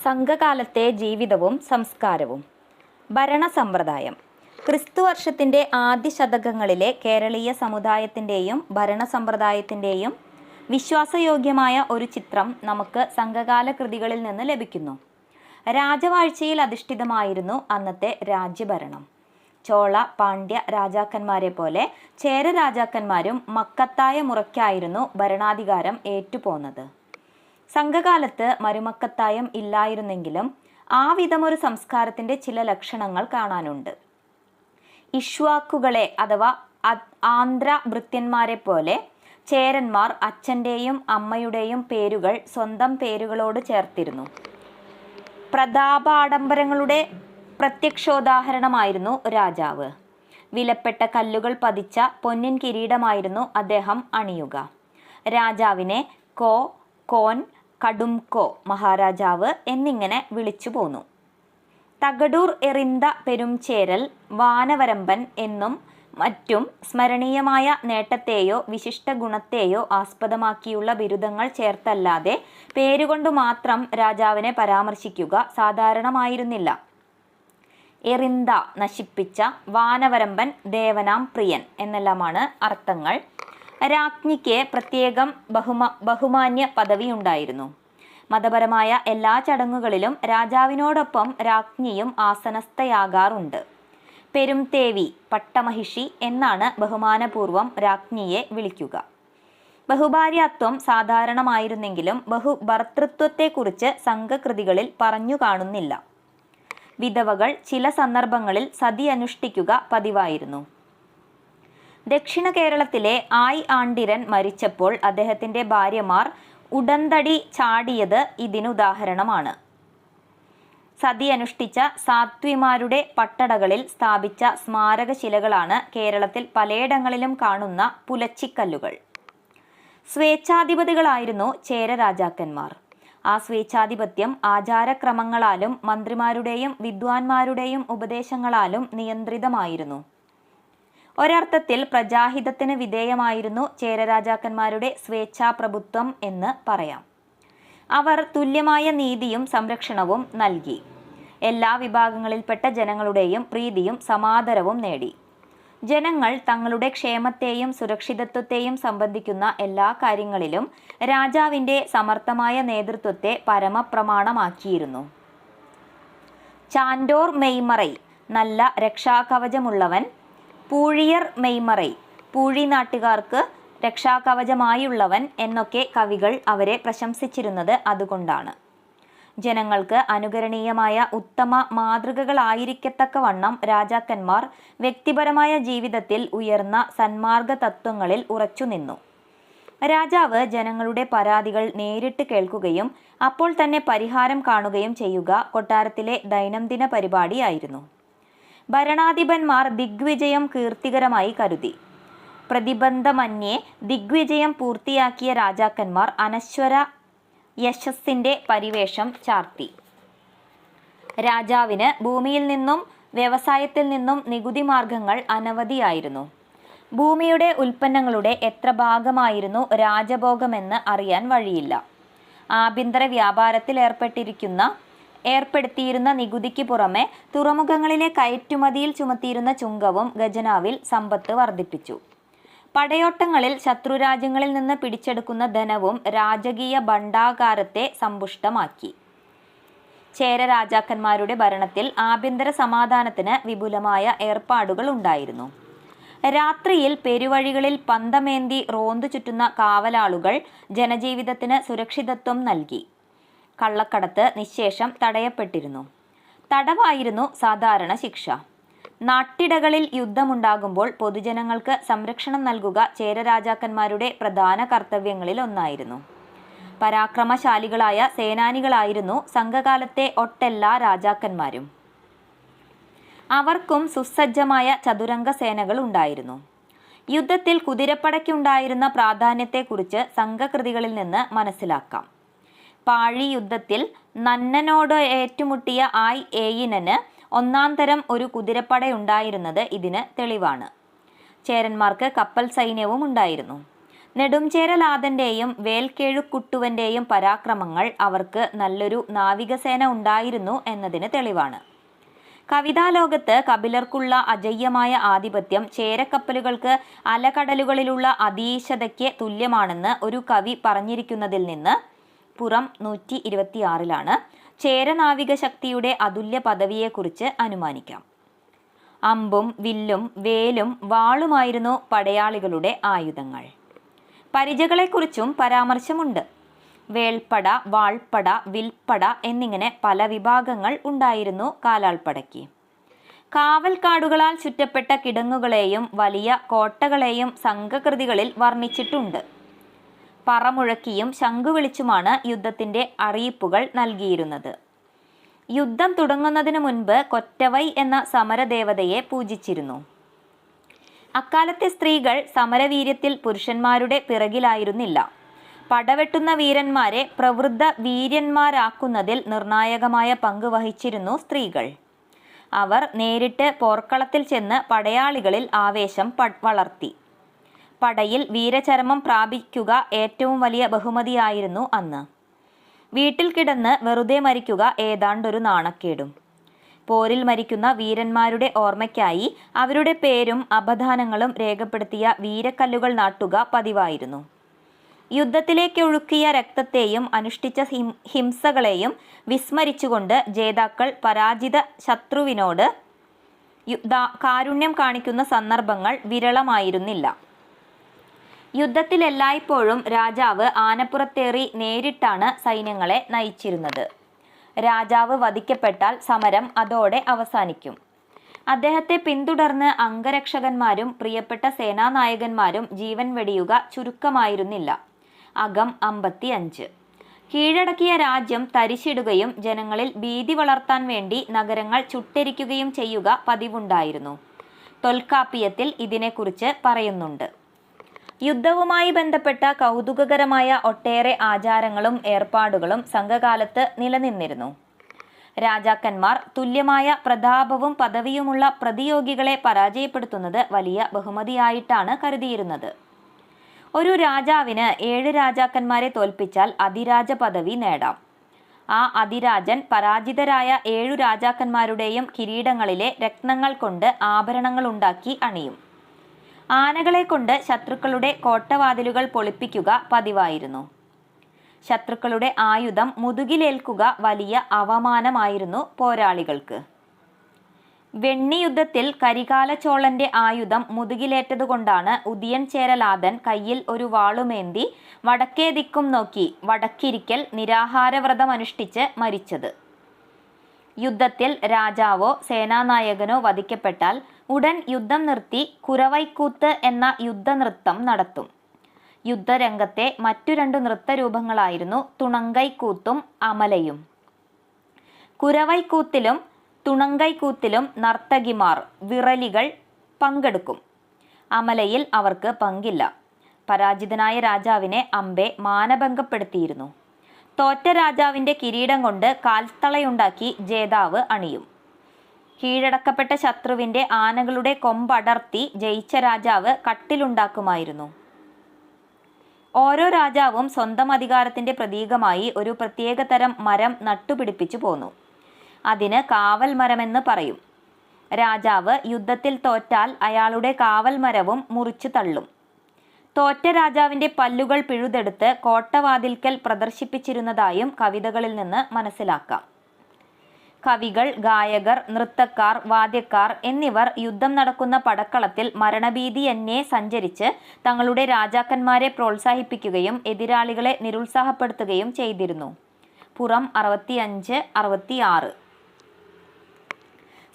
സംഘകാലത്തെ ജീവിതവും സംസ്കാരവും. ഭരണസമ്പ്രദായം. ക്രിസ്തുവർഷത്തിൻ്റെ ആദ്യ ശതകങ്ങളിലെ കേരളീയ സമുദായത്തിൻ്റെയും ഭരണസമ്പ്രദായത്തിൻ്റെയും വിശ്വാസയോഗ്യമായ ഒരു ചിത്രം നമുക്ക് സംഘകാല കൃതികളിൽ നിന്ന് ലഭിക്കുന്നു. രാജവാഴ്ചയിൽ അധിഷ്ഠിതമായിരുന്നു അന്നത്തെ രാജ്യഭരണം. ചോള പാണ്ഡ്യ രാജാക്കന്മാരെ പോലെ ചേര രാജാക്കന്മാരും മക്കത്തായ മുറയ്ക്കായിരുന്നു ഭരണാധികാരം ഏറ്റുപോന്നത്. സംഘകാലത്ത് മരുമക്കത്തായം ഇല്ലായിരുന്നെങ്കിലും ആ വിധമൊരു സംസ്കാരത്തിൻ്റെ ചില ലക്ഷണങ്ങൾ കാണാനുണ്ട്. ഇക്ഷ്വാക്കുകളെ അഥവാ ആന്ധ്ര ഭൃത്യന്മാരെ പോലെ ചേരന്മാർ അച്ഛൻ്റെയും അമ്മയുടെയും പേരുകൾ സ്വന്തം പേരുകളോട് ചേർത്തിരുന്നു. പ്രതാപാഡംബരങ്ങളുടെ പ്രത്യക്ഷോദാഹരണമായിരുന്നു രാജാവ്. വിലപ്പെട്ട കല്ലുകൾ പതിച്ച പൊന്നിൻ കിരീടമായിരുന്നു അദ്ദേഹം അണിയുക. രാജാവിനെ കോ, കോൻ, കടുംകോ മഹാരാജാവ് എന്നിങ്ങനെ വിളിച്ചു പോന്നു. തകടൂർ എറിന്ത പെരുംചേരൽ വാനവരമ്പൻ എന്നും മറ്റും സ്മരണീയമായ നേട്ടത്തെയോ വിശിഷ്ട ഗുണത്തെയോ ആസ്പദമാക്കിയുള്ള ബിരുദങ്ങൾ ചേർത്തല്ലാതെ പേരുകൊണ്ടു മാത്രം രാജാവിനെ പരാമർശിക്കുക സാധാരണമായിരുന്നില്ല. എറിന്ത നശിപ്പിച്ച, വാനവരമ്പൻ ദേവനാം പ്രിയൻ എന്നെല്ലാമാണ് അർത്ഥങ്ങൾ. രാജ്ഞിക്ക് പ്രത്യേകം ബഹുമാന്യ പദവിയുണ്ടായിരുന്നു. മതപരമായ എല്ലാ ചടങ്ങുകളിലും രാജാവിനോടൊപ്പം രാജ്ഞിയും ആസനസ്ഥയാകാറുണ്ട്. പെരുംതേവി, പട്ടമഹിഷി എന്നാണ് ബഹുമാനപൂർവം രാജ്ഞിയെ വിളിക്കുക. ബഹുഭാര്യാത്വം സാധാരണമായിരുന്നെങ്കിലും ബഹുഭർത്തൃത്വത്തെക്കുറിച്ച് സംഘകൃതികളിൽ പറഞ്ഞു കാണുന്നില്ല. വിധവകൾ ചില സന്ദർഭങ്ങളിൽ സതി അനുഷ്ഠിക്കുക പതിവായിരുന്നു. ദക്ഷിണ കേരളത്തിലെ ആയ് ആണ്ടിരൻ മരിച്ചപ്പോൾ അദ്ദേഹത്തിൻ്റെ ഭാര്യമാർ ഉടന്തടി ചാടിയത് ഇതിനുദാഹരണമാണ്. സതി അനുഷ്ഠിച്ച സാത്വിമാരുടെ പട്ടടകളിൽ സ്ഥാപിച്ച സ്മാരകശിലകളാണ് കേരളത്തിൽ പലയിടങ്ങളിലും കാണുന്ന പുലച്ചിക്കല്ലുകൾ. സ്വേച്ഛാധിപതികളായിരുന്നു ചേര രാജാക്കന്മാർ. ആ സ്വേച്ഛാധിപത്യം ആചാരക്രമങ്ങളാലും മന്ത്രിമാരുടെയും വിദ്വാൻമാരുടെയും ഉപദേശങ്ങളാലും നിയന്ത്രിതമായിരുന്നു. ഒരർത്ഥത്തിൽ പ്രജാഹിതത്തിന് വിധേയമായിരുന്നു ചേര രാജാക്കന്മാരുടെ സ്വേച്ഛാപ്രഭുത്വം എന്ന് പറയാം. അവർ തുല്യമായ നീതിയും സംരക്ഷണവും നൽകി. എല്ലാ വിഭാഗങ്ങളിൽപ്പെട്ട ജനങ്ങളുടെയും പ്രീതിയും സമാദരവും നേടി. ജനങ്ങൾ തങ്ങളുടെ ക്ഷേമത്തെയും സുരക്ഷിതത്വത്തെയും സംബന്ധിക്കുന്ന എല്ലാ കാര്യങ്ങളിലും രാജാവിൻ്റെ സമർത്ഥമായ നേതൃത്വത്തെ പരമപ്രമാണമാക്കിയിരുന്നു. ചാൻഡോർ മെയ്മറൈ, നല്ല രക്ഷാകവചമുള്ളവൻ. പൂഴിയർ മെയ്മറൈ, പൂഴി നാട്ടുകാർക്ക് രക്ഷാകവചമായുള്ളവൻ എന്നൊക്കെ കവികൾ അവരെ പ്രശംസിച്ചിരുന്നത് അതുകൊണ്ടാണ്. ജനങ്ങൾക്ക് അനുകരണീയമായ ഉത്തമ മാതൃകകളായിരിക്കത്തക്കവണ്ണം രാജാക്കന്മാർ വ്യക്തിപരമായ ജീവിതത്തിൽ ഉയർന്ന സന്മാർഗ തത്വങ്ങളിൽ ഉറച്ചുനിന്നു. രാജാവ് ജനങ്ങളുടെ പരാതികൾ നേരിട്ട് കേൾക്കുകയും അപ്പോൾ തന്നെ പരിഹാരം കാണുകയും ചെയ്യുക കൊട്ടാരത്തിലെ ദൈനംദിന പരിപാടിയായിരുന്നു. ഭരണാധിപന്മാർ ദിഗ്വിജയം കീർത്തികരമായി കരുതി. പ്രതിബന്ധമന്യേ ദിഗ്വിജയം പൂർത്തിയാക്കിയ രാജാക്കന്മാർ അനശ്വര യശസ്സിൻ്റെ പരിവേഷം ചാർത്തി. രാജാവിന് ഭൂമിയിൽ നിന്നും വ്യവസായത്തിൽ നിന്നും നികുതി മാർഗങ്ങൾ അനവധിയായിരുന്നു. ഭൂമിയുടെ ഉൽപ്പന്നങ്ങളുടെ എത്ര ഭാഗമായിരുന്നു രാജഭോഗമെന്ന് അറിയാൻ വഴിയില്ല. ആഭ്യന്തര വ്യാപാരത്തിൽ ഏർപ്പെടുത്തിയിരുന്ന നികുതിക്ക് പുറമെ തുറമുഖങ്ങളിലെ കയറ്റുമതിയിൽ ചുമത്തിയിരുന്ന ചുങ്കവും ഖജനാവിൽ സമ്പത്ത് വർദ്ധിപ്പിച്ചു. പടയോട്ടങ്ങളിൽ ശത്രുരാജ്യങ്ങളിൽ നിന്ന് പിടിച്ചെടുക്കുന്ന ധനവും രാജകീയ ഭണ്ഡാകാരത്തെ സമ്പുഷ്ടമാക്കി. ചേര രാജാക്കന്മാരുടെ ഭരണത്തിൽ ആഭ്യന്തര സമാധാനത്തിന് വിപുലമായ ഏർപ്പാടുകൾ ഉണ്ടായിരുന്നു. രാത്രിയിൽ പെരുവഴികളിൽ പന്തമേന്തി റോന്തു ചുറ്റുന്ന കാവലാളുകൾ ജനജീവിതത്തിന് സുരക്ഷിതത്വം നൽകി. കള്ളക്കടത്ത് നിശ്ശേഷം തടയപ്പെട്ടിരുന്നു. തടവായിരുന്നു സാധാരണ ശിക്ഷ. നാട്ടിടകളിൽ യുദ്ധമുണ്ടാകുമ്പോൾ പൊതുജനങ്ങൾക്ക് സംരക്ഷണം നൽകുക ചേര രാജാക്കന്മാരുടെ പ്രധാന കർത്തവ്യങ്ങളിൽ ഒന്നായിരുന്നു. പരാക്രമശാലികളായ സേനാനികളായിരുന്നു സംഘകാലത്തെ ഒട്ടെല്ലാ രാജാക്കന്മാരും. അവർക്കും സുസജ്ജമായ ചതുരംഗ സേനകൾ ഉണ്ടായിരുന്നു. യുദ്ധത്തിൽ കുതിരപ്പടയ്ക്കുണ്ടായിരുന്ന പ്രാധാന്യത്തെക്കുറിച്ച് സംഘകൃതികളിൽ നിന്ന് മനസ്സിലാക്കാം. പാഴി യുദ്ധത്തിൽ നന്നനോട് ഏറ്റുമുട്ടിയ ആയ് ഏയിനന് ഒന്നാം തരം ഒരു കുതിരപ്പടയുണ്ടായിരുന്നത് ഇതിന് തെളിവാണ്. ചേരന്മാർക്ക് കപ്പൽ സൈന്യവും ഉണ്ടായിരുന്നു. നെടുംചേരലാതൻ്റെയും വേൽക്കേഴുക്കുട്ടുവൻ്റെയും പരാക്രമങ്ങൾ അവർക്ക് നല്ലൊരു നാവികസേന ഉണ്ടായിരുന്നു എന്നതിന് തെളിവാണ്. കവിതാലോകത്ത് കപിലർക്കുള്ള അജയ്യമായ ആധിപത്യം ചേരക്കപ്പലുകൾക്ക് അലകടലുകളിലുള്ള അതീശതയ്ക്ക് തുല്യമാണെന്ന് ഒരു കവി പറഞ്ഞിരിക്കുന്നതിൽ നിന്ന് പുറം 126 ചേരനാവിക ശക്തിയുടെ അതുല്യ പദവിയെക്കുറിച്ച് അനുമാനിക്കാം. അമ്പും വില്ലും വേലും വാളുമായിരുന്നു പടയാളികളുടെ ആയുധങ്ങൾ. പരിചകളെക്കുറിച്ചും പരാമർശമുണ്ട്. വേൾപ്പട, വാൾപ്പട, വിൽപ്പട എന്നിങ്ങനെ പല വിഭാഗങ്ങൾ ഉണ്ടായിരുന്നു കാലാൾപ്പടയ്ക്ക്. കാവൽക്കാടുകളാൽ ചുറ്റപ്പെട്ട കിടങ്ങുകളെയും വലിയ കോട്ടകളെയും സംഘകൃതികളിൽ വർണ്ണിച്ചിട്ടുണ്ട്. പറമുഴക്കിയും ശംഖുവിളിച്ചുമാണ് യുദ്ധത്തിന്റെ അറിയിപ്പുകൾ നൽകിയിരുന്നത്. യുദ്ധം തുടങ്ങുന്നതിനു മുൻപ് കൊറ്റവൈ എന്ന സമരദേവതയെ പൂജിച്ചിരുന്നു. അക്കാലത്തെ സ്ത്രീകൾ സമരവീര്യത്തിൽ പുരുഷന്മാരുടെ പിറകിലായിരുന്നില്ല. പടവെട്ടുന്ന വീരന്മാരെ പ്രവൃദ്ധ വീര്യന്മാരാക്കുന്നതിൽ നിർണായകമായ പങ്ക് വഹിച്ചിരുന്നു സ്ത്രീകൾ. അവർ നേരിട്ട് പോർക്കളത്തിൽ ചെന്ന് പടയാളികളിൽ ആവേശം വളർത്തി. പടയിൽ വീരചരമം പ്രാപിക്കുക ഏറ്റവും വലിയ ബഹുമതിയായിരുന്നു അന്ന്. വീട്ടിൽ കിടന്ന് വെറുതെ മരിക്കുക ഏതാണ്ടൊരു നാണക്കേടും. പോരിൽ മരിക്കുന്ന വീരന്മാരുടെ ഓർമ്മയ്ക്കായി അവരുടെ പേരും അപദാനങ്ങളും രേഖപ്പെടുത്തിയ വീരക്കല്ലുകൾ നാട്ടുക പതിവായിരുന്നു. യുദ്ധത്തിലേക്കൊഴുക്കിയ രക്തത്തെയും അനുഷ്ഠിച്ച ഹിംസകളെയും വിസ്മരിച്ചുകൊണ്ട് ജേതാക്കൾ പരാജിത ശത്രുവിനോട് കാരുണ്യം കാണിക്കുന്ന സന്ദർഭങ്ങൾ വിരളമായിരുന്നില്ല. യുദ്ധത്തിൽ എല്ലായ്പ്പോഴും രാജാവ് ആനപ്പുറത്തേറി നേരിട്ടാണ് സൈന്യങ്ങളെ നയിച്ചിരുന്നത്. രാജാവ് വധിക്കപ്പെട്ടാൽ സമരം അതോടെ അവസാനിക്കും. അദ്ദേഹത്തെ പിന്തുടർന്ന് അംഗരക്ഷകന്മാരും പ്രിയപ്പെട്ട സേനാനായകന്മാരും ജീവൻ വെടിയുക ചുരുക്കമായിരുന്നില്ല. അകം 55. കീഴടക്കിയ രാജ്യം തരിശിടുകയും ജനങ്ങളിൽ ഭീതി വളർത്താൻ വേണ്ടി നഗരങ്ങൾ ചുട്ടെരിക്കുകയും ചെയ്യുക പതിവുണ്ടായിരുന്നു. തൊൽക്കാപ്പിയത്തിൽ ഇതിനെക്കുറിച്ച് പറയുന്നുണ്ട്. യുദ്ധവുമായി ബന്ധപ്പെട്ട കൗതുകകരമായ ഒട്ടേറെ ആചാരങ്ങളും ഏർപ്പാടുകളും സംഘകാലത്ത് നിലനിന്നിരുന്നു. രാജാക്കന്മാർ തുല്യമായ പ്രതാപവും പദവിയുമുള്ള പ്രതിയോഗികളെ പരാജയപ്പെടുത്തുന്നത് വലിയ ബഹുമതിയായിട്ടാണ് കരുതിയിരുന്നത്. ഒരു രാജാവിന് 7 രാജാക്കന്മാരെ തോൽപ്പിച്ചാൽ അതിരാജ പദവി നേടാം. ആ അതിരാജൻ പരാജിതരായ 7 രാജാക്കന്മാരുടെയും കിരീടങ്ങളിലെ രത്നങ്ങൾ കൊണ്ട് ആഭരണങ്ങൾ ഉണ്ടാക്കി അണിയും. ആനകളെ കൊണ്ട് ശത്രുക്കളുടെ കോട്ടവാതിലുകൾ പൊളിപ്പിക്കുക പതിവായിരുന്നു. ശത്രുക്കളുടെ ആയുധം മുതുകിലേൽക്കുക വലിയ അവമാനമായിരുന്നു പോരാളികൾക്ക്. വെണ്ണിയുദ്ധത്തിൽ കരികാല ചോളന്റെ ആയുധം മുതുകിലേറ്റതുകൊണ്ടാണ് ഉദിയൻ ചേരലാതൻ കയ്യിൽ ഒരു വാളുമേന്തി വടക്കേ ദിക്കും നോക്കി വടക്കിരിക്കൽ നിരാഹാരവ്രതമനുഷ്ഠിച്ച് മരിച്ചത്. യുദ്ധത്തിൽ രാജാവോ സേനാനായകനോ വധിക്കപ്പെട്ടാൽ ഉടൻ യുദ്ധം നിർത്തി കുരവൈക്കൂത്ത് എന്ന യുദ്ധനൃത്തം നടത്തും. യുദ്ധരംഗത്തെ മറ്റു 2 നൃത്തരൂപങ്ങളായിരുന്നു തുണങ്കൈക്കൂത്തും അമലയും. കുരവൈക്കൂത്തിലും തുണങ്കൈക്കൂത്തിലും നർത്തകിമാർ വിറലികൾ പങ്കെടുക്കും. അമലയിൽ അവർക്ക് പങ്കില്ല. പരാജിതനായ രാജാവിനെ അമ്പെ മാനഭംഗപ്പെടുത്തിയിരുന്നു. തോറ്റ രാജാവിൻ്റെ കിരീടം കൊണ്ട് കാൽത്തളയുണ്ടാക്കി ജേതാവ് അണിയും. കീഴടക്കപ്പെട്ട ശത്രുവിൻ്റെ ആനകളുടെ കൊമ്പടർത്തി ജയിച്ച രാജാവ് കട്ടിലുണ്ടാക്കുമായിരുന്നു. ഓരോ രാജാവും സ്വന്തം അധികാരത്തിൻ്റെ പ്രതീകമായി ഒരു പ്രത്യേകതരം മരം നട്ടുപിടിപ്പിച്ചു പോന്നു. അതിന് കാവൽ മരമെന്ന് പറയും. രാജാവ് യുദ്ധത്തിൽ തോറ്റാൽ അയാളുടെ കാവൽ മരവും മുറിച്ചു തള്ളും. തോറ്റ രാജാവിൻ്റെ പല്ലുകൾ പിഴുതെടുത്ത് കോട്ടവാതിൽക്കൽ പ്രദർശിപ്പിച്ചിരുന്നതായും കവിതകളിൽ നിന്ന് മനസ്സിലാക്കാം. കവികൾ, ഗായകർ, നൃത്തക്കാർ, വാദ്യക്കാർ എന്നിവർ യുദ്ധം നടക്കുന്ന പടക്കളത്തിൽ മരണഭീതിയന്യേ സഞ്ചരിച്ച് തങ്ങളുടെ രാജാക്കന്മാരെ പ്രോത്സാഹിപ്പിക്കുകയും എതിരാളികളെ നിരുത്സാഹപ്പെടുത്തുകയും ചെയ്തിരുന്നു. പുറം 65-66.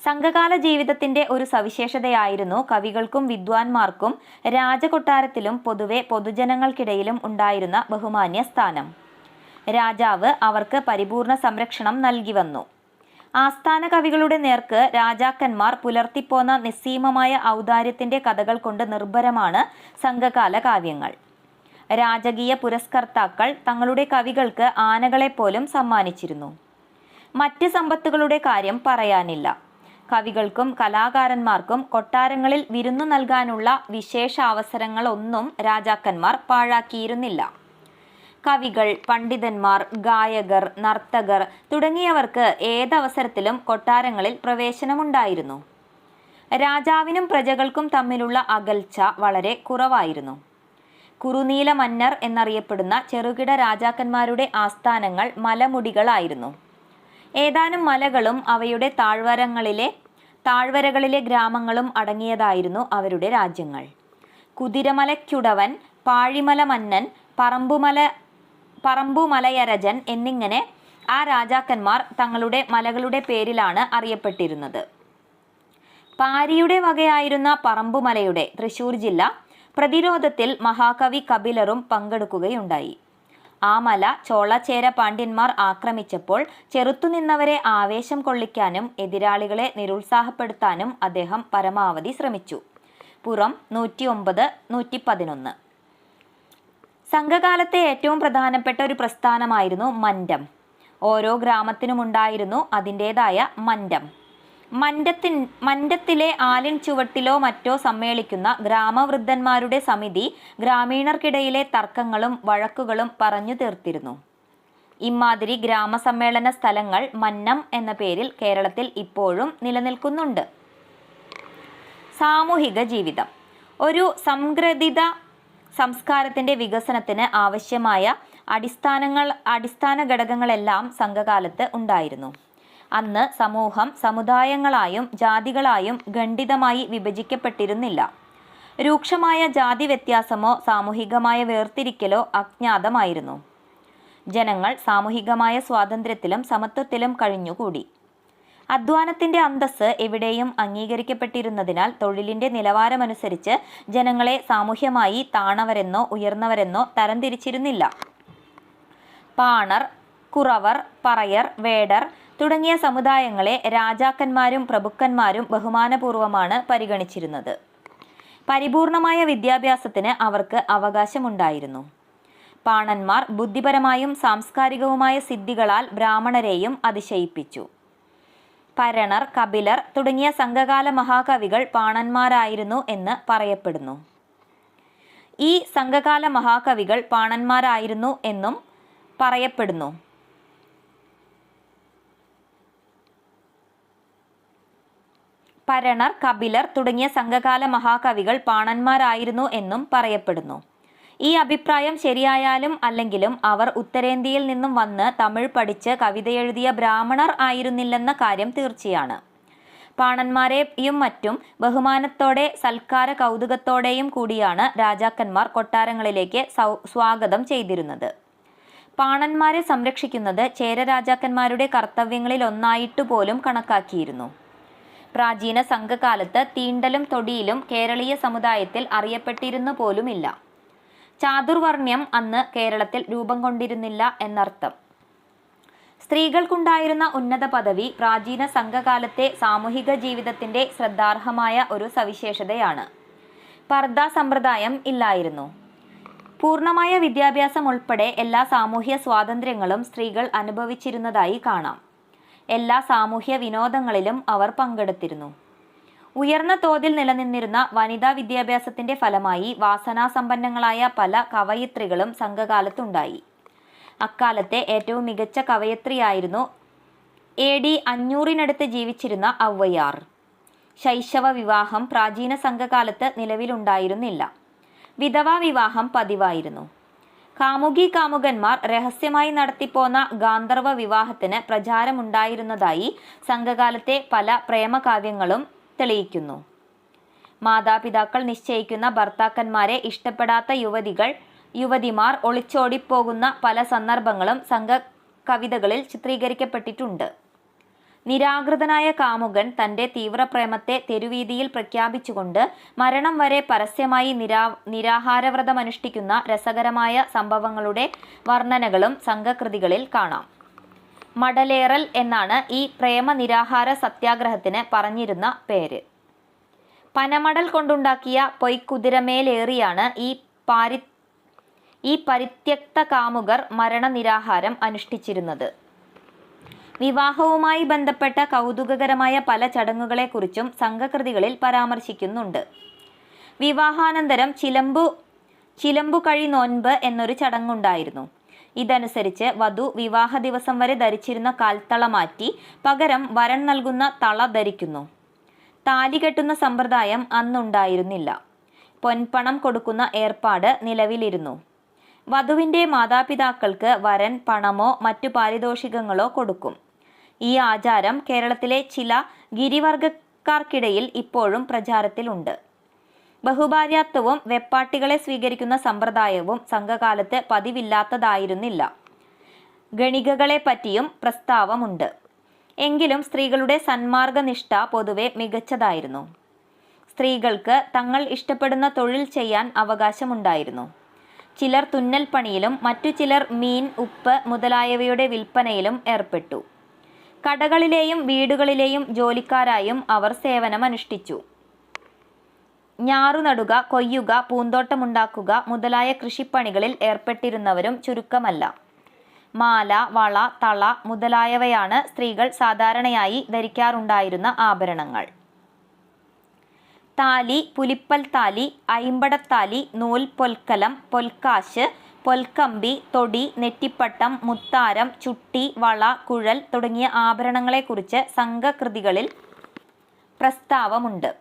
സംഘകാല ജീവിതത്തിന്റെ ഒരു സവിശേഷതയായിരുന്നു കവികൾക്കും വിദ്വാൻമാർക്കും രാജകൊട്ടാരത്തിലും പൊതുവെ പൊതുജനങ്ങൾക്കിടയിലും ഉണ്ടായിരുന്ന ബഹുമാന്യ സ്ഥാനം. രാജാവ് അവർക്ക് പരിപൂർണ സംരക്ഷണം നൽകി വന്നു. ആസ്ഥാന കവികളുടെ നേർക്ക് രാജാക്കന്മാർ പുലർത്തിപ്പോന്ന നിസ്സീമമായ ഔദാര്യത്തിന്റെ കഥകൾ കൊണ്ട് നിർഭരമാണ് സംഘകാല കാവ്യങ്ങൾ. രാജകീയ പുരസ്കർത്താക്കൾ തങ്ങളുടെ കവികൾക്ക് ആനകളെപ്പോലും സമ്മാനിച്ചിരുന്നു. മറ്റ് സമ്പത്തുകളുടെ കാര്യം പറയാനില്ല. കവികൾക്കും കലാകാരന്മാർക്കും കൊട്ടാരങ്ങളിൽ വിരുന്നു നൽകാനുള്ള വിശേഷ അവസരങ്ങളൊന്നും രാജാക്കന്മാർ പാഴാക്കിയിരുന്നില്ല. കവികൾ, പണ്ഡിതന്മാർ, ഗായകർ, നർത്തകർ തുടങ്ങിയവർക്ക് ഏതവസരത്തിലും കൊട്ടാരങ്ങളിൽ പ്രവേശനമുണ്ടായിരുന്നു. രാജാവിനും പ്രജകൾക്കും തമ്മിലുള്ള അകൽച്ച വളരെ കുറവായിരുന്നു. കുറുനീല മന്നർ എന്നറിയപ്പെടുന്ന ചെറുകിട രാജാക്കന്മാരുടെ ആസ്ഥാനങ്ങൾ മലമുടികളായിരുന്നു. ഏതാനും മലകളും അവയുടെ താഴ്വരകളിലെ ഗ്രാമങ്ങളും അടങ്ങിയതായിരുന്നു അവരുടെ രാജ്യങ്ങൾ. കുതിരമലയ്ക്കുടവൻ, പാഴിമല മന്നൻ, പറമ്പുമലയരജൻ എന്നിങ്ങനെ ആ രാജാക്കന്മാർ തങ്ങളുടെ മലകളുടെ പേരിലാണ് അറിയപ്പെട്ടിരുന്നത്. പാരിയുടെ വകയായിരുന്ന പറമ്പുമലയുടെ തൃശൂർ ജില്ല പ്രതിരോധത്തിൽ മഹാകവി കപിലറും പങ്കെടുക്കുകയുണ്ടായി. ആ മല ചോളചേര പാണ്ഡ്യന്മാർ ആക്രമിച്ചപ്പോൾ ചെറുത്തുനിന്നവരെ ആവേശം കൊള്ളിക്കാനും എതിരാളികളെ നിരുത്സാഹപ്പെടുത്താനും അദ്ദേഹം പരമാവധി ശ്രമിച്ചു. പുറം 109-111. സംഘകാലത്തെ ഏറ്റവും പ്രധാനപ്പെട്ട ഒരു പ്രസ്ഥാനമായിരുന്നു മന്റം. ഓരോ ഗ്രാമത്തിനുമുണ്ടായിരുന്നു അതിൻ്റെതായ മന്റം. മന്റത്തിലെ ആലിൻ ചുവട്ടിലോ മറ്റോ സമ്മേളിക്കുന്ന ഗ്രാമവൃദ്ധന്മാരുടെ സമിതി ഗ്രാമീണർക്കിടയിലെ തർക്കങ്ങളും വഴക്കുകളും പറഞ്ഞു തീർത്തിരുന്നു. ഇമാതിരി ഗ്രാമസമ്മേളന സ്ഥലങ്ങൾ മന്നം എന്ന പേരിൽ കേരളത്തിൽ ഇപ്പോഴും നിലനിൽക്കുന്നുണ്ട്. സാമൂഹിക ജീവിതം. ഒരു സംഘടിത സംസ്കാരത്തിന്റെ വികസനത്തിന് ആവശ്യമായ അടിസ്ഥാന ഘടകങ്ങളെല്ലാം സംഘകാലത്ത് ഉണ്ടായിരുന്നു. അന്ന് സമൂഹം സമുദായങ്ങളായും ജാതികളായും ഖണ്ഡിതമായി വിഭജിക്കപ്പെട്ടിരുന്നില്ല. രൂക്ഷമായ ജാതി വ്യത്യാസമോ സാമൂഹികമായ വേർതിരിക്കലോ അജ്ഞാതമായിരുന്നു. ജനങ്ങൾ സാമൂഹികമായ സ്വാതന്ത്ര്യത്തിലും സമത്വത്തിലും കഴിഞ്ഞുകൂടി. അധ്വാനത്തിന്റെ അന്തസ്സ് എവിടെയും അംഗീകരിക്കപ്പെട്ടിരുന്നതിനാൽ തൊഴിലിന്റെ നിലവാരമനുസരിച്ച് ജനങ്ങളെ സാമൂഹ്യമായി താണവരെന്നോ ഉയർന്നവരെന്നോ തരംതിരിച്ചിരുന്നില്ല. പാണർ, കുറവർ, പറയർ, വേടർ തുടങ്ങിയ സമുദായങ്ങളെ രാജാക്കന്മാരും പ്രഭുക്കന്മാരും ബഹുമാനപൂർവമാണ് പരിഗണിച്ചിരുന്നത്. പരിപൂർണമായ വിദ്യാഭ്യാസത്തിന് അവർക്ക് അവകാശമുണ്ടായിരുന്നു. പാണന്മാർ ബുദ്ധിപരമായും സാംസ്കാരികവുമായ സിദ്ധികളാൽ ബ്രാഹ്മണരെയും അതിശയിപ്പിച്ചു. പരണർ, കപിലർ തുടങ്ങിയ സംഘകാല മഹാകവികൾ പാണന്മാരായിരുന്നു എന്ന് പറയപ്പെടുന്നു. ഈ സംഘകാല മഹാകവികൾ പാണന്മാരായിരുന്നു എന്നും പറയപ്പെടുന്നു. പരണർ, കപിലർ തുടങ്ങിയ സംഘകാല മഹാകവികൾ പാണന്മാരായിരുന്നു എന്നും പറയപ്പെടുന്നു. ഈ അഭിപ്രായം ശരിയായാലും അല്ലെങ്കിലും അവർ ഉത്തരേന്ത്യയിൽ നിന്നും വന്ന് തമിഴ് പഠിച്ച് കവിതയെഴുതിയ ബ്രാഹ്മണർ ആയിരുന്നില്ലെന്ന കാര്യം തീർച്ചയാണ്. പാണന്മാരെയും മറ്റും ബഹുമാനത്തോടെ സൽക്കാര കൗതുകത്തോടെയും കൂടിയാണ് രാജാക്കന്മാർ കൊട്ടാരങ്ങളിലേക്ക് സ്വാഗതം ചെയ്തിരുന്നത്. പാണന്മാരെ സംരക്ഷിക്കുന്നത് ചേര രാജാക്കന്മാരുടെ കർത്തവ്യങ്ങളിൽ ഒന്നായിട്ട് പോലും കണക്കാക്കിയിരുന്നു. പ്രാചീന സംഘകാലത്ത് തീണ്ടലും തൊടിയിലും കേരളീയ സമുദായത്തിൽ അറിയപ്പെട്ടിരുന്നു പോലുമില്ല. ചാതുർവർണ്ണ്യം അന്ന് കേരളത്തിൽ രൂപം കൊണ്ടിരുന്നില്ല എന്നർത്ഥം. സ്ത്രീകൾക്കുണ്ടായിരുന്ന ഉന്നത പദവി പ്രാചീന സംഘകാലത്തെ സാമൂഹിക ജീവിതത്തിന്റെ ശ്രദ്ധാർഹമായ ഒരു സവിശേഷതയാണ്. പർദ്ദ സമ്പ്രദായം ഇല്ലായിരുന്നു. പൂർണ്ണമായ വിദ്യാഭ്യാസം ഉൾപ്പെടെ എല്ലാ സാമൂഹ്യ സ്വാതന്ത്ര്യങ്ങളും സ്ത്രീകൾ അനുഭവിച്ചിരുന്നതായി കാണാം. എല്ലാ സാമൂഹ്യ വിനോദങ്ങളിലും അവർ പങ്കെടുത്തിരുന്നു. ഉയർന്ന തോതിൽ നിലനിന്നിരുന്ന വനിതാ വിദ്യാഭ്യാസത്തിന്റെ ഫലമായി വാസനാസമ്പന്നങ്ങളായ പല കവയിത്രികളും സംഘകാലത്തുണ്ടായി. അക്കാലത്തെ ഏറ്റവും മികച്ച കവയിത്രിയായിരുന്നു AD 500 ജീവിച്ചിരുന്ന ഔവ്വയാർ. ശൈശവ വിവാഹം പ്രാചീന സംഘകാലത്ത് നിലവിലുണ്ടായിരുന്നില്ല. വിധവാ വിവാഹം പതിവായിരുന്നു. കാമുകന്മാർ രഹസ്യമായി നടത്തിപ്പോന്ന ഗാന്ധർവ വിവാഹത്തിന് പ്രചാരമുണ്ടായിരുന്നതായി സംഘകാലത്തെ പല പ്രേമകാവ്യങ്ങളും തെളിയിക്കുന്നു. മാതാപിതാക്കൾ നിശ്ചയിക്കുന്ന ഭർത്താക്കന്മാരെ ഇഷ്ടപ്പെടാത്ത യുവതിമാർ ഒളിച്ചോടിപ്പോകുന്ന പല സന്ദർഭങ്ങളും സംഘകവിതകളിൽ ചിത്രീകരിക്കപ്പെട്ടിട്ടുണ്ട്. നിരാകൃതനായ കാമുകൻ തന്റെ തീവ്രപ്രേമത്തെ തെരുവീതിയിൽ പ്രഖ്യാപിച്ചുകൊണ്ട് മരണം വരെ പരസ്യമായി നിരാഹാരവ്രതമനുഷ്ഠിക്കുന്ന രസകരമായ സംഭവങ്ങളുടെ വർണ്ണനകളും സംഘകൃതികളിൽ കാണാം. മടലേറൽ എന്നാണ് ഈ പ്രേമ നിരാഹാര സത്യാഗ്രഹത്തിന് പറഞ്ഞിരുന്ന പേര്. പനമടൽ കൊണ്ടുണ്ടാക്കിയ പൊയ്ക്കുതിരമേലേറിയാണ് ഈ പരിത്യക്ത കാമുകർ മരണനിരാഹാരം അനുഷ്ഠിച്ചിരുന്നത്. വിവാഹവുമായി ബന്ധപ്പെട്ട കൗതുകകരമായ പല ചടങ്ങുകളെക്കുറിച്ചും സംഘകൃതികളിൽ പരാമർശിക്കുന്നുണ്ട്. വിവാഹാനന്തരം ചിലമ്പുകഴി നോൻപ് എന്നൊരു ചടങ്ങുണ്ടായിരുന്നു. ഇതനുസരിച്ച് വധു വിവാഹ ദിവസം വരെ ധരിച്ചിരുന്ന കാൽത്തള മാറ്റി പകരം വരൻ നൽകുന്ന തള ധരിക്കുന്നു. താലി കെട്ടുന്ന സമ്പ്രദായം അന്നുണ്ടായിരുന്നില്ല. പൊൻപണം കൊടുക്കുന്ന ഏർപ്പാട് നിലവിലിരുന്നു. വധുവിൻ്റെ മാതാപിതാക്കൾക്ക് വരൻ പണമോ മറ്റു പാരിതോഷികങ്ങളോ കൊടുക്കും. ഈ ആചാരം കേരളത്തിലെ ചില ഗിരിവർഗക്കാർക്കിടയിൽ ഇപ്പോഴും പ്രചാരത്തിലുണ്ട്. ബഹുഭാര്യാത്വവും വെപ്പാട്ടികളെ സ്വീകരിക്കുന്ന സമ്പ്രദായവും സംഘകാലത്ത് പതിവില്ലാത്തതായിരുന്നില്ല. ഗണികകളെപ്പറ്റിയും പ്രസ്താവമുണ്ട്. എങ്കിലും സ്ത്രീകളുടെ സന്മാർഗനിഷ്ഠ പൊതുവെ മികച്ചതായിരുന്നു. സ്ത്രീകൾക്ക് തങ്ങൾ ഇഷ്ടപ്പെടുന്ന തൊഴിൽ ചെയ്യാൻ അവകാശമുണ്ടായിരുന്നു. ചിലർ തുന്നൽ പണിയിലും മറ്റു ചിലർ മീൻ, ഉപ്പ് മുതലായവയുടെ വിൽപ്പനയിലും ഏർപ്പെട്ടു. കടകളിലെയും വീടുകളിലെയും ജോലിക്കാരായും അവർ സേവനമനുഷ്ഠിച്ചു. ഞാറുനടുക, കൊയ്യുക, പൂന്തോട്ടമുണ്ടാക്കുക മുതലായ കൃഷിപ്പണികളിൽ ഏർപ്പെട്ടിരുന്നവരും ചുരുക്കമല്ല. മാല, വള, തള മുതലായവയാണ് സ്ത്രീകൾ സാധാരണയായി ധരിക്കാറുണ്ടായിരുന്ന ആഭരണങ്ങൾ. താലി, പുലിപ്പൽ താലി, ഐമ്പടത്താലി, നൂൽ, പൊൽക്കലം, പൊൽക്കാശ്, പൊൽക്കമ്പി, തൊടി, നെറ്റിപ്പട്ടം, മുത്താരം, ചുട്ടി, വള, കുഴൽ തുടങ്ങിയ ആഭരണങ്ങളെക്കുറിച്ച് സംഘകൃതികളിൽ പ്രസ്താവമുണ്ട്.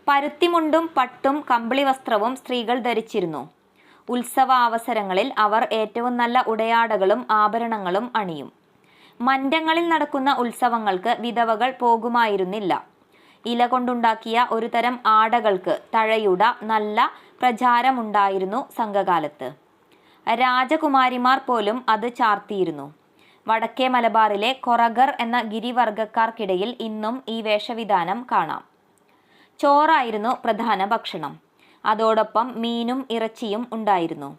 പരുത്തിമുണ്ടും പട്ടും കമ്പിളി വസ്ത്രവും സ്ത്രീകൾ ധരിച്ചിരുന്നു. ഉത്സവാവസരങ്ങളിൽ അവർ ഏറ്റവും നല്ല ഉടയാടകളും ആഭരണങ്ങളും അണിയും. മൻഡങ്ങളിൽ നടക്കുന്ന ഉത്സവങ്ങൾക്ക് വിധവകൾ പോകുമായിരുന്നില്ല. ഇല കൊണ്ടുണ്ടാക്കിയ ഒരു തരം ആടകൾക്ക് തഴയുട നല്ല പ്രചാരമുണ്ടായിരുന്നു സംഘകാലത്ത്. രാജകുമാരിമാർ പോലും അത് ചാർത്തിയിരുന്നു. വടക്കേ മലബാറിലെ കൊറഗർ എന്ന ഗിരിവർഗക്കാർക്കിടയിൽ ഇന്നും ഈ വേഷവിധാനം കാണാം. ചോറായിരുന്നു പ്രധാന ഭക്ഷണം. അതോടൊപ്പം മീനും ഇറച്ചിയും ഉണ്ടായിരുന്നു.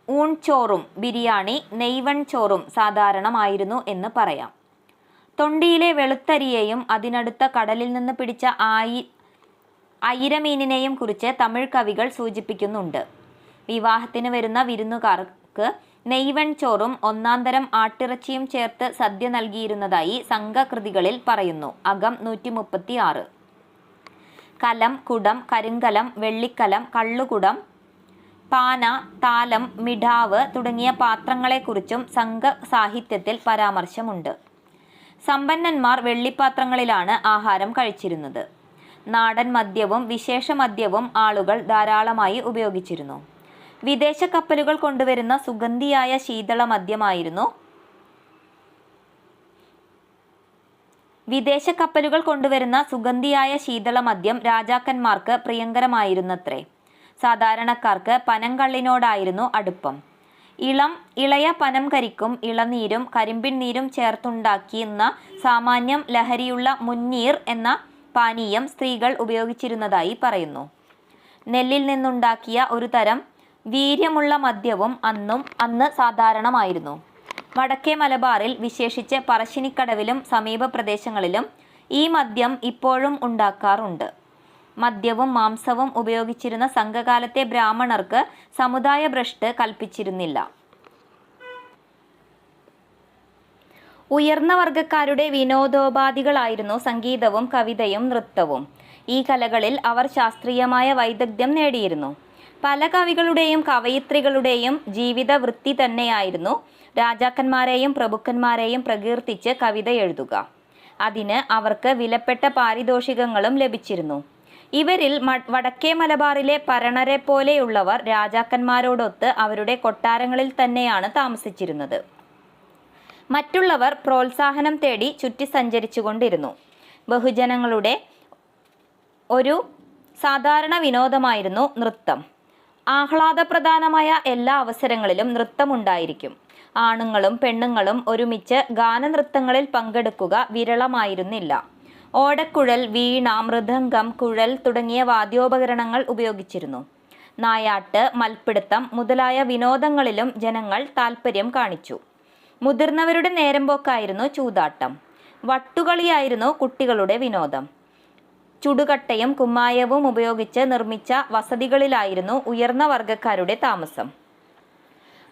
ഊൺചോറും ബിരിയാണി, നെയ്വൺ ചോറും സാധാരണമായിരുന്നു എന്ന് പറയാം. തൊണ്ടിയിലെ വെളുത്തരിയെയും അതിനടുത്ത കടലിൽ നിന്ന് പിടിച്ച അയിരമീനിനെയും കുറിച്ച് തമിഴ് കവികൾ സൂചിപ്പിക്കുന്നുണ്ട്. വിവാഹത്തിന് വരുന്ന വിരുന്നുകാർക്ക് നെയ്വൺ ചോറും ഒന്നാന്തരം ആട്ടിറച്ചിയും ചേർത്ത് സദ്യ നൽകിയിരുന്നതായി സംഘകൃതികളിൽ പറയുന്നു. അകം 136. കലം, കുടം, കരിങ്കലം, വെള്ളിക്കലം, കള്ളുകുടം, പാന, താലം, മിഠാവ് തുടങ്ങിയ പാത്രങ്ങളെക്കുറിച്ചും സംഘ സാഹിത്യത്തിൽ പരാമർശമുണ്ട്. സമ്പന്നന്മാർ വെള്ളിപ്പാത്രങ്ങളിലാണ് ആഹാരം കഴിച്ചിരുന്നത്. നാടൻ മദ്യവും വിശേഷ മദ്യവും ആളുകൾ ധാരാളമായി ഉപയോഗിച്ചിരുന്നു. വിദേശ കപ്പലുകൾ കൊണ്ടുവരുന്ന സുഗന്ധിയായ ശീതള മദ്യം രാജാക്കന്മാർക്ക് പ്രിയങ്കരമായിരുന്നത്രേ. സാധാരണക്കാർക്ക് പനങ്കള്ളിനോടായിരുന്നു അടുപ്പം. ഇളയ പനം കരിക്കും ഇളനീരും കരിമ്പിൻ നീരും ചേർത്തുണ്ടാക്കിയുന്ന സാമാന്യം ലഹരിയുള്ള മുന്നീർ എന്ന പാനീയം സ്ത്രീകൾ ഉപയോഗിച്ചിരുന്നതായി പറയുന്നു. നെല്ലിൽ നിന്നുണ്ടാക്കിയ ഒരു തരം വീര്യമുള്ള മദ്യവും അന്ന് സാധാരണമായിരുന്നു. വടക്കേ മലബാറിൽ, വിശേഷിച്ച് പറശ്ശിനിക്കടവിലും സമീപ പ്രദേശങ്ങളിലും ഈ മദ്യം ഇപ്പോഴും ഉണ്ടാക്കാറുണ്ട്. മദ്യവും മാംസവും ഉപയോഗിച്ചിരുന്ന സംഘകാലത്തെ ബ്രാഹ്മണർക്ക് സമുദായ ഭ്രഷ്ട് കൽപ്പിച്ചിരുന്നില്ല. ഉയർന്ന വർഗക്കാരുടെ വിനോദോപാധികളായിരുന്നു സംഗീതവും കവിതയും നൃത്തവും. ഈ കലകളിൽ അവർ ശാസ്ത്രീയമായ വൈദഗ്ധ്യം നേടിയിരുന്നു. പല കവികളുടെയും കവയിത്രികളുടെയും ജീവിത വൃത്തി തന്നെയായിരുന്നു രാജാക്കന്മാരെയും പ്രഭുക്കന്മാരെയും പ്രകീർത്തിച്ച് കവിത എഴുതുക. അതിന് അവർക്ക് വിലപ്പെട്ട പാരിതോഷികങ്ങളും ലഭിച്ചിരുന്നു. ഇവരിൽ വടക്കേ മലബാറിലെ പരണരെ പോലെയുള്ളവർ രാജാക്കന്മാരോടൊത്ത് അവരുടെ കൊട്ടാരങ്ങളിൽ തന്നെയാണ് താമസിച്ചിരുന്നത്. മറ്റുള്ളവർ പ്രോത്സാഹനം തേടി ചുറ്റി സഞ്ചരിച്ചുകൊണ്ടിരുന്നു. ബഹുജനങ്ങളുടെ ഒരു സാധാരണ വിനോദമായിരുന്നു നൃത്തം. ആഹ്ലാദപ്രധാനമായ എല്ലാ അവസരങ്ങളിലും നൃത്തമുണ്ടായിരിക്കും. ആണുങ്ങളും പെണ്ണുങ്ങളും ഒരുമിച്ച് ഗാനനൃത്തങ്ങളിൽ പങ്കെടുക്കുക വിരളമായിരുന്നില്ല. ഓടക്കുഴൽ, വീണ, മൃദംഗം, കുഴൽ തുടങ്ങിയ വാദ്യോപകരണങ്ങൾ ഉപയോഗിച്ചിരുന്നു. നായാട്ട്, മൽപ്പിടുത്തം മുതലായ വിനോദങ്ങളിലും ജനങ്ങൾ താൽപ്പര്യം കാണിച്ചു. മുതിർന്നവരുടെ നേരമ്പോക്കായിരുന്നു ചൂതാട്ടം. വട്ടുകളിയായിരുന്നു കുട്ടികളുടെ വിനോദം. ചുടുകട്ടയും കുമ്മായവും ഉപയോഗിച്ച് നിർമ്മിച്ച വസതികളിലായിരുന്നു ഉയർന്ന വർഗക്കാരുടെ താമസം.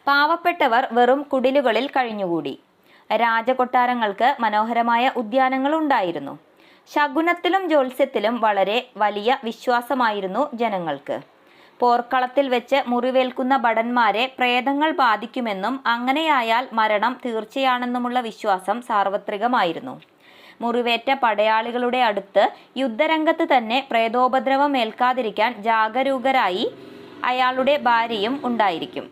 പാവപ്പെട്ടവർ വെറും കുടിലുകളിൽ കഴിഞ്ഞുകൂടി. രാജകൊട്ടാരങ്ങൾക്ക് മനോഹരമായ ഉദ്യാനങ്ങൾ ഉണ്ടായിരുന്നു. ശകുനത്തിലും ജ്യോത്സ്യത്തിലും വളരെ വലിയ വിശ്വാസമായിരുന്നു ജനങ്ങൾക്ക്. പോർക്കളത്തിൽ വെച്ച് മുറിവേൽക്കുന്ന ഭടന്മാരെ പ്രേതങ്ങൾ ബാധിക്കുമെന്നും അങ്ങനെയായാൽ മരണം തീർച്ചയാണെന്നുമുള്ള വിശ്വാസം സാർവത്രികമായിരുന്നു. മുറിവേറ്റ പടയാളികളുടെ അടുത്ത് യുദ്ധരംഗത്ത് തന്നെ പ്രേതോപദ്രവം ഏൽക്കാതിരിക്കാൻ ജാഗരൂകരായി അയാളുടെ ഭാര്യയും ഉണ്ടായിരിക്കും.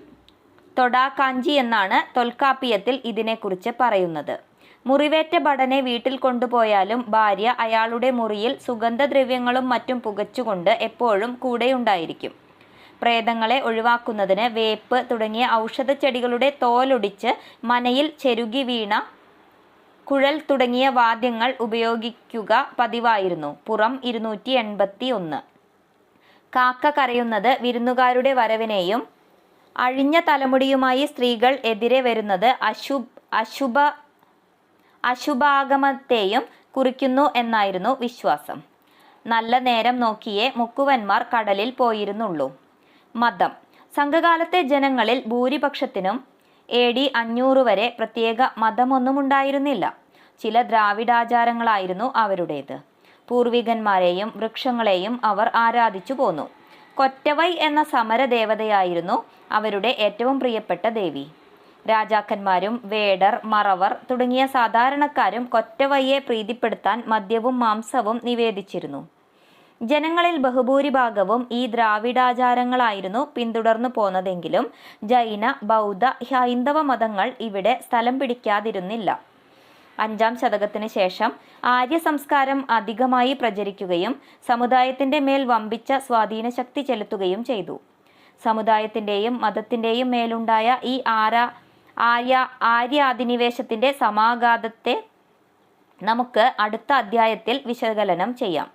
തൊടാകാഞ്ചി എന്നാണ് തൊൽക്കാപ്പിയത്തിൽ ഇതിനെക്കുറിച്ച് പറയുന്നത്. മുറിവേറ്റ ഭടനെ വീട്ടിൽ കൊണ്ടുപോയാലും ഭാര്യ അയാളുടെ മുറിയിൽ സുഗന്ധദ്രവ്യങ്ങളും മറ്റും പുകച്ചുകൊണ്ട് എപ്പോഴും കൂടെയുണ്ടായിരിക്കും. പ്രേതങ്ങളെ ഒഴിവാക്കുന്നതിന് വേപ്പ് തുടങ്ങിയ ഔഷധച്ചെടികളുടെ തോലൊടിച്ച് മനയിൽ ചെരുകി വീണ, കുഴൽ തുടങ്ങിയ വാദ്യങ്ങൾ ഉപയോഗിക്കുക പതിവായിരുന്നു. പുറം 281. കാക്ക കരയുന്നത് വിരുന്നുകാരുടെ വരവിനെയും അഴിഞ്ഞ തലമുടിയുമായി സ്ത്രീകൾ എതിരെ വരുന്നത് അശുഭാഗമത്തെയും കുറിക്കുന്നു എന്നായിരുന്നു വിശ്വാസം. നല്ല നേരം നോക്കിയേ മുക്കുവന്മാർ കടലിൽ പോയിരുന്നുള്ളൂ. മതം. സംഘകാലത്തെ ജനങ്ങളിൽ ഭൂരിപക്ഷത്തിനും AD 500 വരെ പ്രത്യേക മതമൊന്നും ഉണ്ടായിരുന്നില്ല. ചില ദ്രാവിഡാചാരങ്ങളായിരുന്നു അവരുടേത്. പൂർവികന്മാരെയും വൃക്ഷങ്ങളെയും അവർ ആരാധിച്ചു പോന്നു. കൊറ്റവൈ എന്ന സമരദേവതയായിരുന്നു അവരുടെ ഏറ്റവും പ്രിയപ്പെട്ട ദേവി. രാജാക്കന്മാരും വേടർ, മറവർ തുടങ്ങിയ സാധാരണക്കാരും കൊറ്റവയ്യെ പ്രീതിപ്പെടുത്താൻ മദ്യവും മാംസവും നിവേദിച്ചിരുന്നു. ജനങ്ങളിൽ ബഹുഭൂരിഭാഗവും ഈ ദ്രാവിഡാചാരങ്ങളായിരുന്നു പിന്തുടർന്നു പോന്നതെങ്കിലും ജൈന, ബൗദ്ധ, ഹൈന്ദവ മതങ്ങൾ ഇവിടെ സ്ഥലം പിടിക്കാതിരുന്നില്ല. 5ാം ശതകത്തിന് ശേഷം ആര്യ സംസ്കാരം അധികമായി പ്രചരിക്കുകയും സമുദായത്തിൻ്റെ മേൽ വമ്പിച്ച സ്വാധീനശക്തി ചെലുത്തുകയും ചെയ്തു. സമുദായത്തിൻ്റെയും മതത്തിൻ്റെയും മേലുണ്ടായ ഈ ആര്യാധിനിവേശത്തിൻ്റെ സമാഘാതത്തെ നമുക്ക് അടുത്ത അധ്യായത്തിൽ വിശകലനം ചെയ്യാം.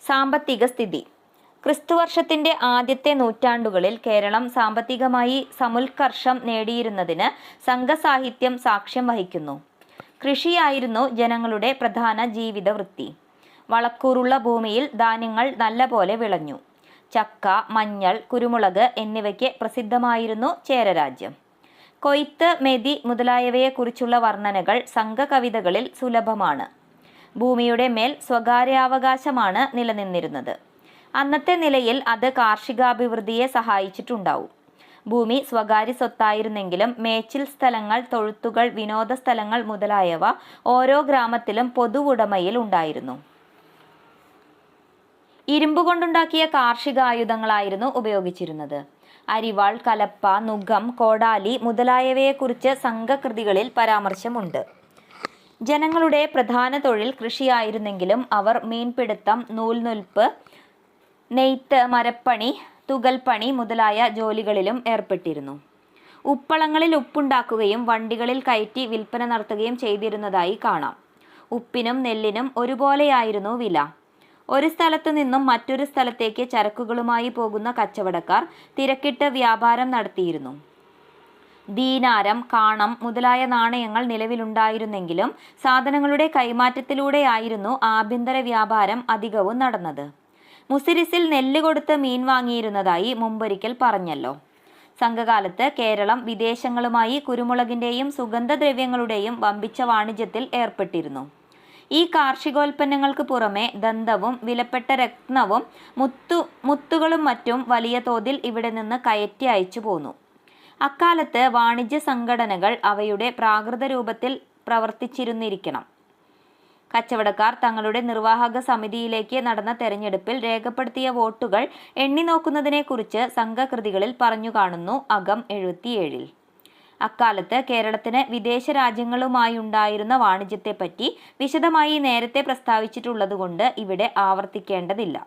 സാമ്പത്തിക സ്ഥിതി. ക്രിസ്തുവർഷത്തിൻ്റെ ആദ്യത്തെ നൂറ്റാണ്ടുകളിൽ കേരളം സാമ്പത്തികമായി സമുത്കർഷം നേടിയിരുന്നതിന് സംഘസാഹിത്യം സാക്ഷ്യം വഹിക്കുന്നു. കൃഷിയായിരുന്നു ജനങ്ങളുടെ പ്രധാന ജീവിത വൃത്തി. വളക്കൂറുള്ള ഭൂമിയിൽ ധാന്യങ്ങൾ നല്ലപോലെ വിളഞ്ഞു. ചക്ക, മഞ്ഞൾ, കുരുമുളക് എന്നിവയ്ക്ക് പ്രസിദ്ധമായിരുന്നു ചേരരാജ്യം. കൊയ്ത്ത്, മെതി മുതലായവയെക്കുറിച്ചുള്ള വർണ്ണനകൾ സംഘകവിതകളിൽ സുലഭമാണ്. ഭൂമിയുടെ മേൽ സ്വകാര്യാവകാശമാണ് നിലനിന്നിരുന്നത്. അന്നത്തെ നിലയിൽ അത് കാർഷികാഭിവൃദ്ധിയെ സഹായിച്ചിട്ടുണ്ടാവും. ഭൂമി സ്വകാര്യ സ്വത്തായിരുന്നെങ്കിലും മേച്ചിൽ സ്ഥലങ്ങൾ, തൊഴുത്തുകൾ, വിനോദ സ്ഥലങ്ങൾ മുതലായവ ഓരോ ഗ്രാമത്തിലും പൊതുവുടമയിൽ ഉണ്ടായിരുന്നു. ഇരുമ്പ് കൊണ്ടുണ്ടാക്കിയ കാർഷികായുധങ്ങളായിരുന്നു ഉപയോഗിച്ചിരുന്നത്. അരിവാൾ, കലപ്പ, നുകം, കോടാലി മുതലായവയെക്കുറിച്ച് സംഘകൃതികളിൽ പരാമർശമുണ്ട്. ജനങ്ങളുടെ പ്രധാന തൊഴിൽ കൃഷിയായിരുന്നെങ്കിലും അവർ മീൻപിടുത്തം, നൂൽനൂൽപ്പ്, നെയ്ത്ത്, മരപ്പണി, തുകൽപ്പണി മുതലായ ജോലികളിലും ഏർപ്പെട്ടിരുന്നു. ഉപ്പളങ്ങളിൽ ഉപ്പുണ്ടാക്കുകയും വണ്ടികളിൽ കയറ്റി വിൽപ്പന നടത്തുകയും ചെയ്തിരുന്നതായി കാണാം. ഉപ്പിനും നെല്ലിനും ഒരുപോലെയായിരുന്നു വില. ഒരു സ്ഥലത്തു നിന്നും മറ്റൊരു സ്ഥലത്തേക്ക് ചരക്കുകളുമായി പോകുന്ന കച്ചവടക്കാർ തിരക്കിട്ട് വ്യാപാരം നടത്തിയിരുന്നു. ദീനാരം, കാണം മുതലായ നാണയങ്ങൾ നിലവിലുണ്ടായിരുന്നെങ്കിലും സാധനങ്ങളുടെ കൈമാറ്റത്തിലൂടെയായിരുന്നു ആഭ്യന്തര വ്യാപാരം അധികവും നടന്നത്. മുസിരിസിൽ നെല്ല് കൊടുത്ത് മീൻ വാങ്ങിയിരുന്നതായി മുമ്പൊരിക്കൽ പറഞ്ഞല്ലോ. സംഘകാലത്ത് കേരളം വിദേശങ്ങളുമായി കുരുമുളകിൻ്റെയും സുഗന്ധദ്രവ്യങ്ങളുടെയും വമ്പിച്ച വാണിജ്യത്തിൽ ഏർപ്പെട്ടിരുന്നു. ഈ കാർഷികോൽപ്പന്നങ്ങൾക്ക് പുറമെ ദന്തവും വിലപ്പെട്ട രത്നവും മുത്തുകളും മറ്റും വലിയ തോതിൽ ഇവിടെ നിന്ന് കയറ്റി അയച്ചു പോന്നു. അക്കാലത്ത് വാണിജ്യ സംഘടനകൾ അവയുടെ പ്രാകൃത രൂപത്തിൽ പ്രവർത്തിച്ചിരുന്നിരിക്കണം. കച്ചവടക്കാർ തങ്ങളുടെ നിർവാഹക സമിതിയിലേക്ക് നടന്ന തെരഞ്ഞെടുപ്പിൽ രേഖപ്പെടുത്തിയ വോട്ടുകൾ എണ്ണി നോക്കുന്നതിനെക്കുറിച്ച് സംഘകൃതികളിൽ പറഞ്ഞു കാണുന്നു. അകം 77. അക്കാലത്ത് കേരളത്തിന് വിദേശ രാജ്യങ്ങളുമായുണ്ടായിരുന്ന വാണിജ്യത്തെപ്പറ്റി വിശദമായി നേരത്തെ പ്രസ്താവിച്ചിട്ടുള്ളതുകൊണ്ട് ഇവിടെ ആവർത്തിക്കേണ്ടതില്ല.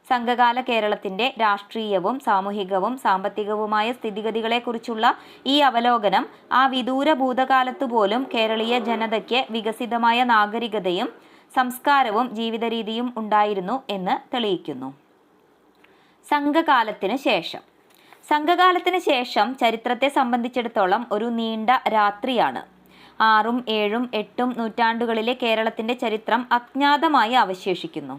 സംഘകാല കേരളത്തിൻ്റെ രാഷ്ട്രീയവും സാമൂഹികവും സാമ്പത്തികവുമായ സ്ഥിതിഗതികളെക്കുറിച്ചുള്ള ഈ അവലോകനം ആ വിദൂര ഭൂതകാലത്തു പോലും കേരളീയ ജനതയ്ക്ക് വികസിതമായ നാഗരികതയും സംസ്കാരവും ജീവിതരീതിയും ഉണ്ടായിരുന്നു എന്ന് തെളിയിക്കുന്നു. സംഘകാലത്തിന് ശേഷം. സംഘകാലത്തിന് ശേഷം ചരിത്രത്തെ സംബന്ധിച്ചിടത്തോളം ഒരു നീണ്ട രാത്രിയാണ്. 6ഉം 7ഉം 8ഉം നൂറ്റാണ്ടുകളിലെ കേരളത്തിൻ്റെ ചരിത്രം അജ്ഞാതമായി അവശേഷിക്കുന്നു.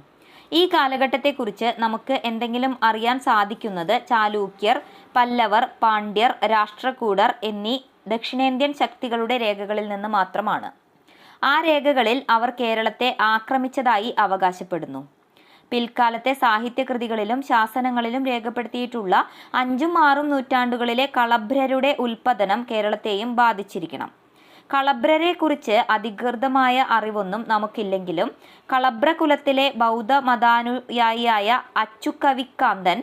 ഈ കാലഘട്ടത്തെക്കുറിച്ച് നമുക്ക് എന്തെങ്കിലും അറിയാൻ സാധിക്കുന്നത് ചാലൂക്യർ, പല്ലവർ, പാണ്ഡ്യർ, രാഷ്ട്രകൂടർ എന്നീ ദക്ഷിണേന്ത്യൻ ശക്തികളുടെ രേഖകളിൽ നിന്ന് മാത്രമാണ്. ആ രേഖകളിൽ അവർ കേരളത്തെ ആക്രമിച്ചതായി അവകാശപ്പെടുന്നു. പിൽക്കാലത്തെ സാഹിത്യകൃതികളിലും ശാസനങ്ങളിലും രേഖപ്പെടുത്തിയിട്ടുള്ള 5ഉം 6ഉം നൂറ്റാണ്ടുകളിലെ കളഭ്രരുടെ ഉൽപ്പതനം കേരളത്തെയും ബാധിച്ചിരിക്കണം. കളഭ്രരെ കുറിച്ച് അധികൃതമായ അറിവൊന്നും നമുക്കില്ലെങ്കിലും കളഭ്ര കുലത്തിലെ ബൗദ്ധ മതാനുയായിയായ അച്ചുകവിക്കാന്തൻ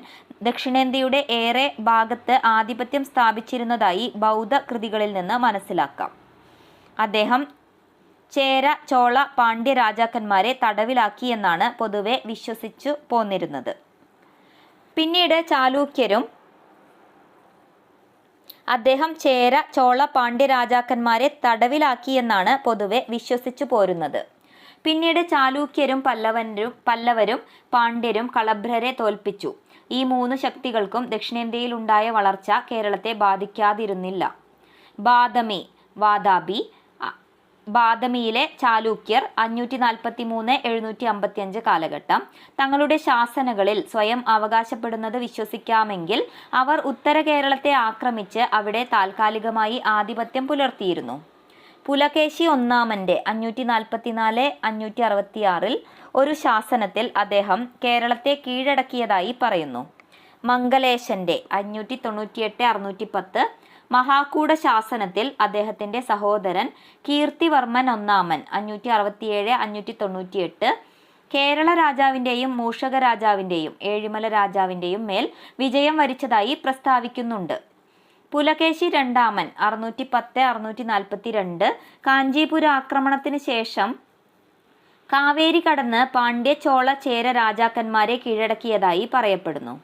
ദക്ഷിണേന്ത്യയുടെ ഏറെ ഭാഗത്ത് ആധിപത്യം സ്ഥാപിച്ചിരുന്നതായി ബൗദ്ധ കൃതികളിൽ നിന്ന് മനസ്സിലാക്കാം. അദ്ദേഹം ചേര, ചോള, പാണ്ഡ്യ രാജാക്കന്മാരെ തടവിലാക്കിയെന്നാണ് പൊതുവെ വിശ്വസിച്ചു പോന്നിരുന്നത്. പിന്നീട് ചാലൂക്യരും അദ്ദേഹം ചേര, ചോള, പാണ്ഡ്യ രാജാക്കന്മാരെ തടവിലാക്കിയെന്നാണ് പൊതുവെ വിശ്വസിച്ചു പോരുന്നത്. പിന്നീട് ചാലൂക്യരും പല്ലവരും പാണ്ഡ്യരും കളഭ്രരെ തോൽപ്പിച്ചു. ഈ 3 ശക്തികൾക്കും ദക്ഷിണേന്ത്യയിലുണ്ടായ വളർച്ച കേരളത്തെ ബാധിക്കാതിരുന്നില്ല. ബാദമിയിലെ ചാലൂക്യർ 543-755 കാലഘട്ടം തങ്ങളുടെ ശാസനകളിൽ സ്വയം അവകാശപ്പെടുന്നത് വിശ്വസിക്കാമെങ്കിൽ അവർ ഉത്തര കേരളത്തെ ആക്രമിച്ച് അവിടെ താൽക്കാലികമായി ആധിപത്യം പുലർത്തിയിരുന്നു. പുലകേശി ഒന്നാമന്റെ 544-566 ഒരു ശാസനത്തിൽ അദ്ദേഹം കേരളത്തെ കീഴടക്കിയതായി പറയുന്നു. മംഗലേശന്റെ 598-610 മഹാകൂട ശാസനത്തിൽ അദ്ദേഹത്തിന്റെ സഹോദരൻ കീർത്തിവർമ്മൻ ഒന്നാമൻ 567-598 കേരള രാജാവിന്റെയും മൂഷക രാജാവിന്റെയും ഏഴിമല രാജാവിന്റെയും മേൽ വിജയം വരിച്ചതായി പ്രസ്താവിക്കുന്നുണ്ട്. പുലകേശി രണ്ടാമൻ 610-642 കാഞ്ചീപുര ആക്രമണത്തിന് ശേഷം കാവേരി കടന്ന് പാണ്ഡ്യ, ചോള, ചേര രാജാക്കന്മാരെ കീഴടക്കിയതായി പറയപ്പെടുന്നു.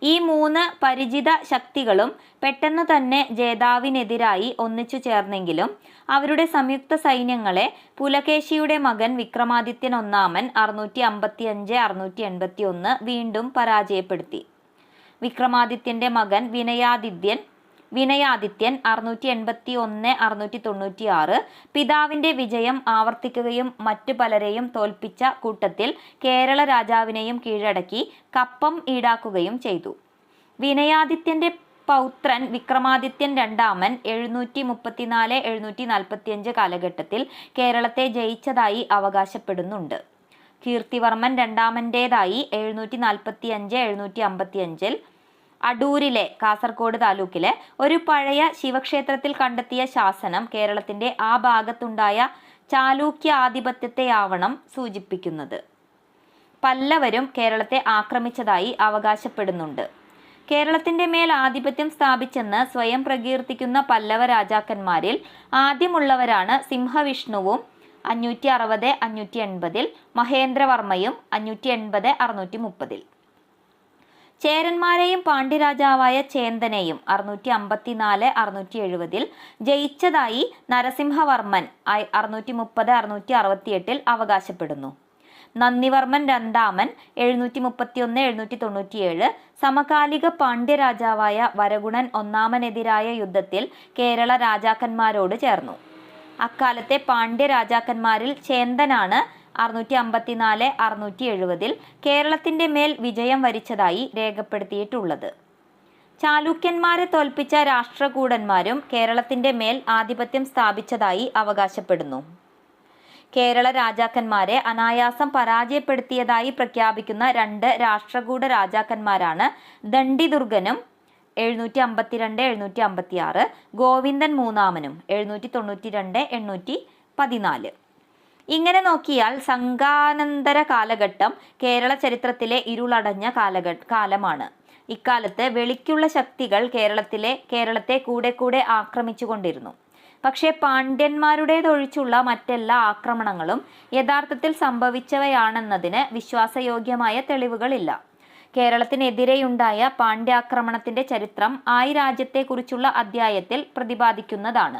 ഈ 3 പരിചിത ശക്തികളും പെട്ടെന്നു തന്നെ ജേതാവിനെതിരായി ഒന്നിച്ചു ചേർന്നെങ്കിലും അവരുടെ സംയുക്ത സൈന്യങ്ങളെ പുലകേശിയുടെ മകൻ വിക്രമാദിത്യൻ ഒന്നാമൻ 655-681 വീണ്ടും പരാജയപ്പെടുത്തി. വിക്രമാദിത്യന്റെ മകൻ വിനയാദിത്യൻ 681-696 പിതാവിന്റെ വിജയം ആവർത്തിക്കുകയും മറ്റു പലരെയും തോൽപ്പിച്ച കൂട്ടത്തിൽ കേരള രാജാവിനെയും കീഴടക്കി കപ്പം ഈടാക്കുകയും ചെയ്തു. വിനയാദിത്യന്റെ പൗത്രൻ വിക്രമാദിത്യൻ രണ്ടാമൻ 734-745 കാലഘട്ടത്തിൽ കേരളത്തെ ജയിച്ചതായി അവകാശപ്പെടുന്നുണ്ട്. കീർത്തിവർമ്മൻ രണ്ടാമന്റേതായി 745-755 അടൂരിലെ കാസർഗോഡ് താലൂക്കിലെ ഒരു പഴയ ശിവക്ഷേത്രത്തിൽ കണ്ടെത്തിയ ശാസനം കേരളത്തിന്റെ ആ ഭാഗത്തുണ്ടായ ചാലൂക്യ ആധിപത്യത്തെയാവണം സൂചിപ്പിക്കുന്നത്. പല്ലവരും കേരളത്തെ ആക്രമിച്ചതായി അവകാശപ്പെടുന്നുണ്ട്. കേരളത്തിന്റെ മേൽ ആധിപത്യം സ്ഥാപിച്ചെന്ന് സ്വയം പ്രകീർത്തിക്കുന്ന പല്ലവ രാജാക്കന്മാരിൽ ആദ്യമുള്ളവരാണ് സിംഹവിഷ്ണുവും 560-580, മഹേന്ദ്രവർമ്മയും 580-630. ചേരന്മാരെയും പാണ്ഡ്യരാജാവായ ചേന്തനെയും 654-670 ജയിച്ചതായി നരസിംഹവർമ്മൻ 630-668 അവകാശപ്പെടുന്നു. നന്ദിവർമ്മൻ രണ്ടാമൻ 731-797 സമകാലിക പാണ്ഡ്യരാജാവായ വരഗുണൻ ഒന്നാമനെതിരായ യുദ്ധത്തിൽ കേരള രാജാക്കന്മാരോട് ചേർന്നു. അക്കാലത്തെ പാണ്ഡ്യ രാജാക്കന്മാരിൽ ചേന്തനാണ് 654-670 കേരളത്തിന്റെ മേൽ വിജയം വരിച്ചതായി രേഖപ്പെടുത്തിയിട്ടുള്ളത്. ചാലൂക്യന്മാരെ തോൽപ്പിച്ച രാഷ്ട്രകൂടന്മാരും കേരളത്തിന്റെ മേൽ ആധിപത്യം സ്ഥാപിച്ചതായി അവകാശപ്പെടുന്നു. കേരള രാജാക്കന്മാരെ അനായാസം പരാജയപ്പെടുത്തിയതായി പ്രഖ്യാപിക്കുന്ന 2 രാഷ്ട്രകൂട രാജാക്കന്മാരാണ് ദണ്ഡിദുർഗനും 752-756, ഗോവിന്ദൻ മൂന്നാമനും 792-814. ഇങ്ങനെ നോക്കിയാൽ സംഘാനന്തര കാലഘട്ടം കേരള ചരിത്രത്തിലെ ഇരുളടഞ്ഞ കാലമാണ്. ഇക്കാലത്ത് വെളിക്കുള്ള ശക്തികൾ കേരളത്തെ കൂടെ ആക്രമിച്ചുകൊണ്ടിരുന്നു. പക്ഷേ പാണ്ഡ്യന്മാരുടേതൊഴിച്ചുള്ള മറ്റെല്ലാ ആക്രമണങ്ങളും യഥാർത്ഥത്തിൽ സംഭവിച്ചവയാണെന്നതിന് വിശ്വാസയോഗ്യമായ തെളിവുകളില്ല. കേരളത്തിനെതിരെയുണ്ടായ പാണ്ഡ്യാക്രമണത്തിന്റെ ചരിത്രം ആ രാജ്യത്തെക്കുറിച്ചുള്ള അധ്യായത്തിൽ പ്രതിപാദിക്കുന്നതാണ്.